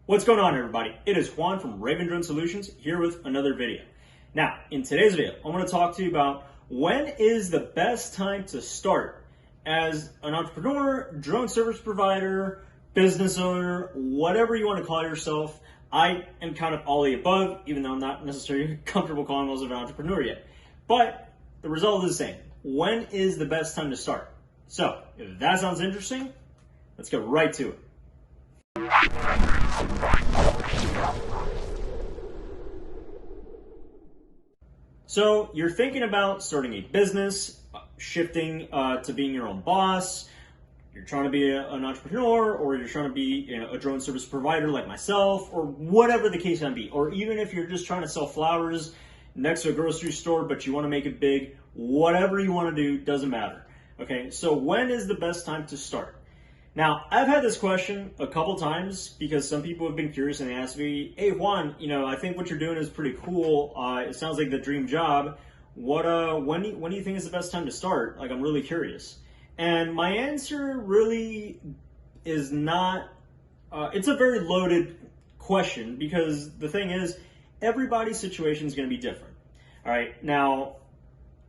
What's going on, everybody? It is Juan from Raven Drone Solutions here with another video. Now, in today's video, I want to talk to you about when is the best time to start as an entrepreneur, drone service provider, business owner, whatever you want to call yourself. I am kind of all the above, even though I'm not necessarily comfortable calling myself an entrepreneur yet. But the result is the same. When is the best time to start? So, if that sounds interesting, let's get right to it. So you're thinking about starting a business, shifting to being your own boss. You're trying to be an entrepreneur, or you're trying to be a drone service provider like myself, or whatever the case might be. Or even if you're just trying to sell flowers next to a grocery store, but you want to make it big, whatever you want to do, doesn't matter. Okay, so when is the best time to start? Now, I've had this question a couple times because some people have been curious and they ask me, hey Juan, I think what you're doing is pretty cool. It sounds like the dream job. When do you think is the best time to start? Like, I'm really curious. And my answer really is not, it's a very loaded question because the thing is, everybody's situation is going to be different. All right, now,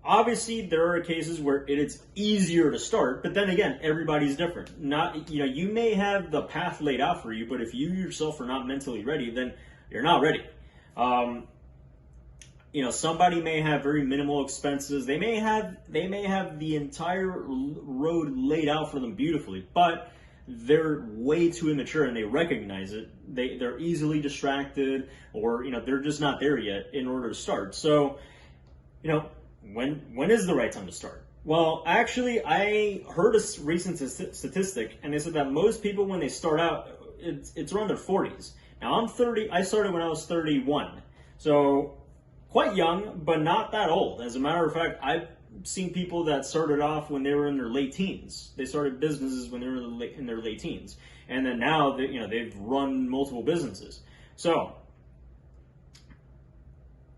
obviously, there are cases where it's easier to start, but then again, everybody's different. You may have the path laid out for you, but if you yourself are not mentally ready, then you're not ready. Somebody may have very minimal expenses. They may have the entire road laid out for them beautifully, but they're way too immature and they recognize it. They're easily distracted, or they're just not there yet in order to start. So, when is the right time to start? Well, actually, I heard a recent statistic, and they said that most people, when they start out, it's around their 40s. Now, I'm 30. I started when I was 31, so quite young, but not that old. As a matter of fact, I've seen people that started off when they were in their late teens. They started businesses when they were in their late teens, and then now they've run multiple businesses. So,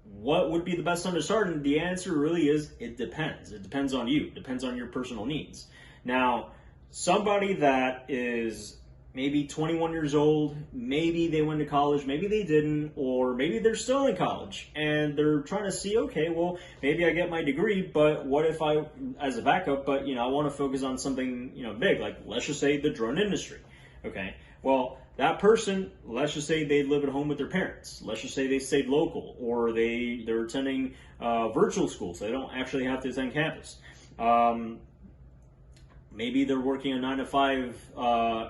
what would be the best time to start? And the answer really is, it depends. It depends on you. It depends on your personal needs. Now, somebody that is maybe 21 years old, maybe they went to college, maybe they didn't, or maybe they're still in college and they're trying to see, okay, well, maybe I get my degree, but what if I, as a backup, but I want to focus on something, big, like let's just say the drone industry. Okay. Well, that person, let's just say they live at home with their parents. Let's just say they stayed local, or they're attending virtual school, so they don't actually have to attend campus. Maybe they're working a 9 to 5,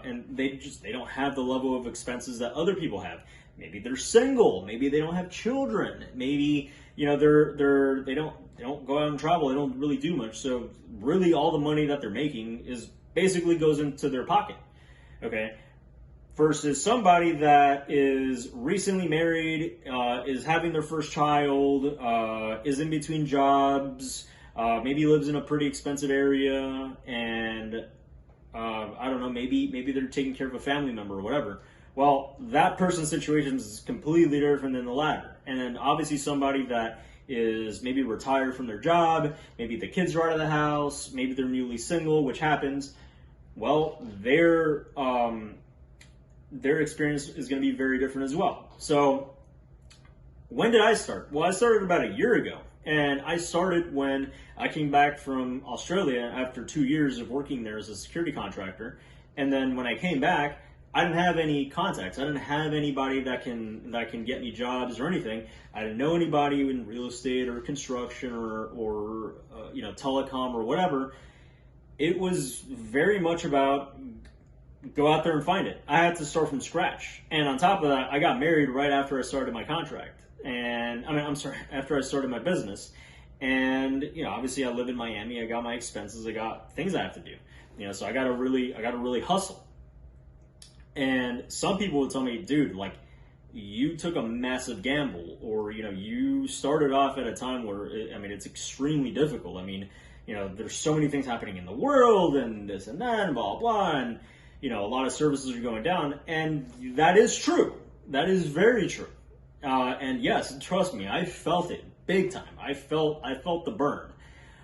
and they don't have the level of expenses that other people have. Maybe they're single. Maybe they don't have children. Maybe they don't go out and travel. They don't really do much. So really, all the money that they're making basically goes into their pocket. Okay. Versus somebody that is recently married, is having their first child, is in between jobs, maybe lives in a pretty expensive area, and I don't know, maybe they're taking care of a family member or whatever. Well, that person's situation is completely different than the latter. And then obviously somebody that is maybe retired from their job, maybe the kids are out of the house, maybe they're newly single, which happens. Well, their experience is going to be very different as well. So when did I start? Well, I started about a year ago, and I started when I came back from Australia after 2 years of working there as a security contractor. And then when I came back, I didn't have any contacts. I didn't have anybody that can get me jobs or anything. I didn't know anybody in real estate or construction or telecom or whatever. It was very much about go out there and find it. I had to start from scratch. And on top of that, I got married right after I started my contract. And after I started my business. And, obviously I live in Miami. I got my expenses. I got things I have to do. So I got to really hustle. And some people would tell me, dude, like, you took a massive gamble, or, you started off at a time where, it's extremely difficult. There's so many things happening in the world and this and that and blah, blah, and, a lot of services are going down, and that is true. That is very true. And yes, trust me, I felt it big time. I felt the burn.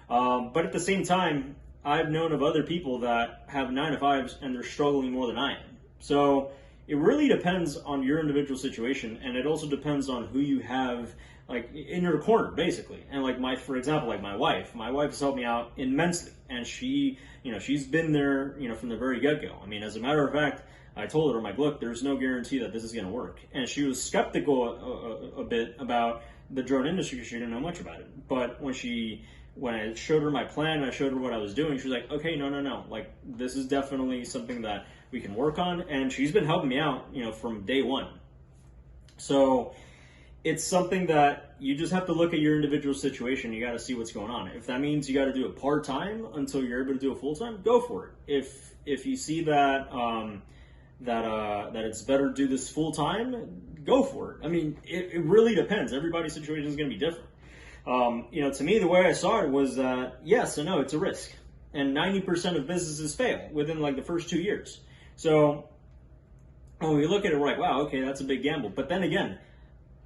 But at the same time, I've known of other people that have 9 to 5s and they're struggling more than I am. So it really depends on your individual situation, and it also depends on who you have like in your corner, basically. And like for example, like my wife has helped me out immensely, and she's been there, from the very get-go. I mean, as a matter of fact, I told her, I'm like, look, there's no guarantee that this is going to work. And she was skeptical a bit about the drone industry because she didn't know much about it. But when I showed her my plan and I showed her what I was doing, she was like, okay, no. Like, this is definitely something that we can work on. And she's been helping me out, from day one. So it's something that you just have to look at your individual situation. You got to see what's going on. If that means you got to do it part-time until you're able to do it full-time, go for it. If you see that, that it's better to do this full-time, go for it. I mean, it really depends. Everybody's situation is going to be different. To me, the way I saw it was that, yes and no, it's a risk. And 90% of businesses fail within like the first 2 years. So when we look at it, we're like, wow, okay, that's a big gamble. But then again,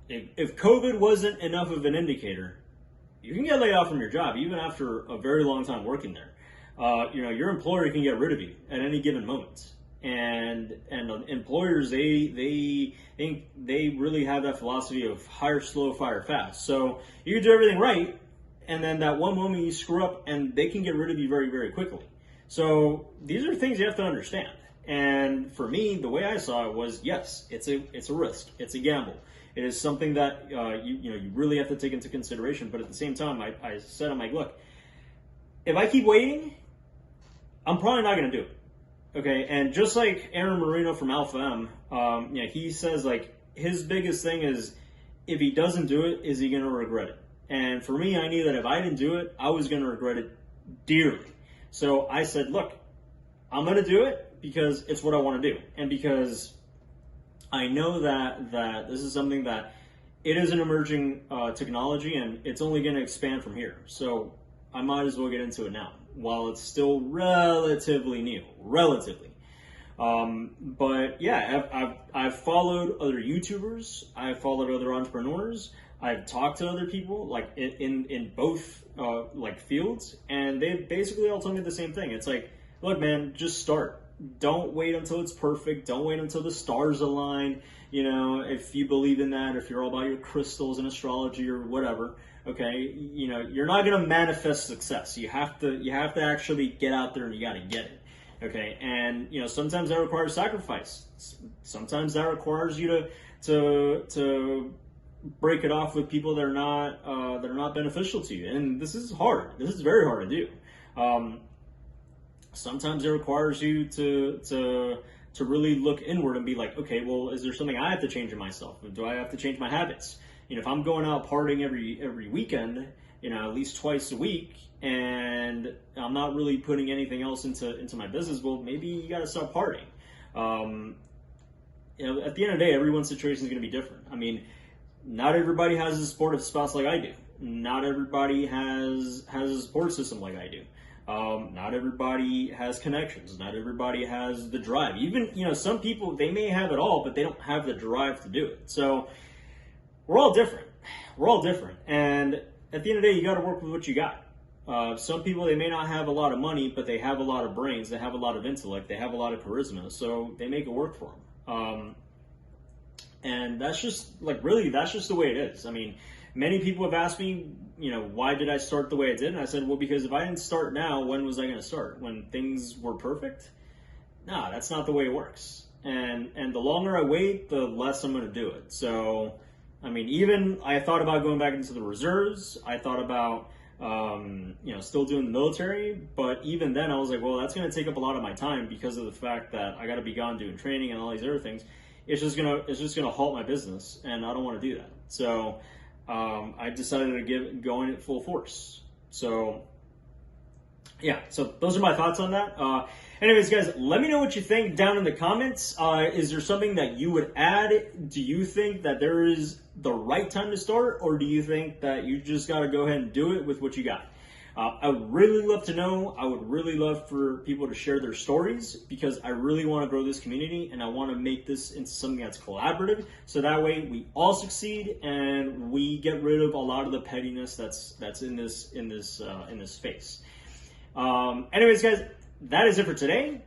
if COVID wasn't enough of an indicator, you can get laid off from your job even after a very long time working there. Your employer can get rid of you at any given moment. And employers, they really have that philosophy of hire slow, fire fast. So you can do everything right, and then that one moment you screw up, and they can get rid of you very, very quickly. So these are things you have to understand. And for me, the way I saw it was, yes, it's a risk, it's a gamble. It is something that you really have to take into consideration. But at the same time, I said, I'm like, look, if I keep waiting, I'm probably not going to do it. Okay, and just like Aaron Marino from Alpha M, he says like his biggest thing is if he doesn't do it, is he going to regret it? And for me, I knew that if I didn't do it, I was going to regret it dearly. So I said, look, I'm going to do it because it's what I want to do, and because I know that this is something that it is an emerging technology, and it's only going to expand from here. So I might as well get into it now, while it's still relatively new, But yeah, I've followed other YouTubers, I've followed other entrepreneurs, I've talked to other people like in both like fields, and they basically all told me the same thing. It's like, look, man, just start. Don't wait until it's perfect. Don't wait until the stars align. If you believe in that, if you're all about your crystals and astrology or whatever, okay, you're not going to manifest success. You have to actually get out there and you got to get it. Okay. And, sometimes that requires sacrifice. Sometimes that requires you to break it off with people that are not beneficial to you. And this is hard. This is very hard to do. Sometimes it requires you to really look inward and be like, okay, well, is there something I have to change in myself? Do I have to change my habits? If I'm going out partying every weekend, at least twice a week, and I'm not really putting anything else into my business, well, maybe you got to stop partying. At the end of the day, everyone's situation is going to be different. I mean, not everybody has a supportive spouse like I do. Not everybody has a support system like I do. Not everybody has connections. Not everybody has the drive. Even, some people, they may have it all, but they don't have the drive to do it. So we're all different. And at the end of the day, you got to work with what you got. Some people, they may not have a lot of money, but they have a lot of brains. They have a lot of intellect. They have a lot of charisma. So they make it work for them. And that's just that's just the way it is. I mean, many people have asked me, why did I start the way I did? And I said, well, because if I didn't start now, when was I going to start? When things were perfect? No, that's not the way it works. And the longer I wait, the less I'm going to do it. So, I mean, even I thought about going back into the reserves. I thought about, still doing the military. But even then I was like, well, that's going to take up a lot of my time because of the fact that I got to be gone doing training and all these other things. It's just going to halt my business, and I don't want to do that. So, I decided to go in at full force. So, yeah, so those are my thoughts on that. Anyways, guys, let me know what you think down in the comments. Is there something that you would add? Do you think that there is the right time to start, or do you think that you just got to go ahead and do it with what you got? I would really love to know. I would really love for people to share their stories, because I really want to grow this community, and I want to make this into something that's collaborative. So that way we all succeed and we get rid of a lot of the pettiness that's in this space. Anyways, guys, that is it for today.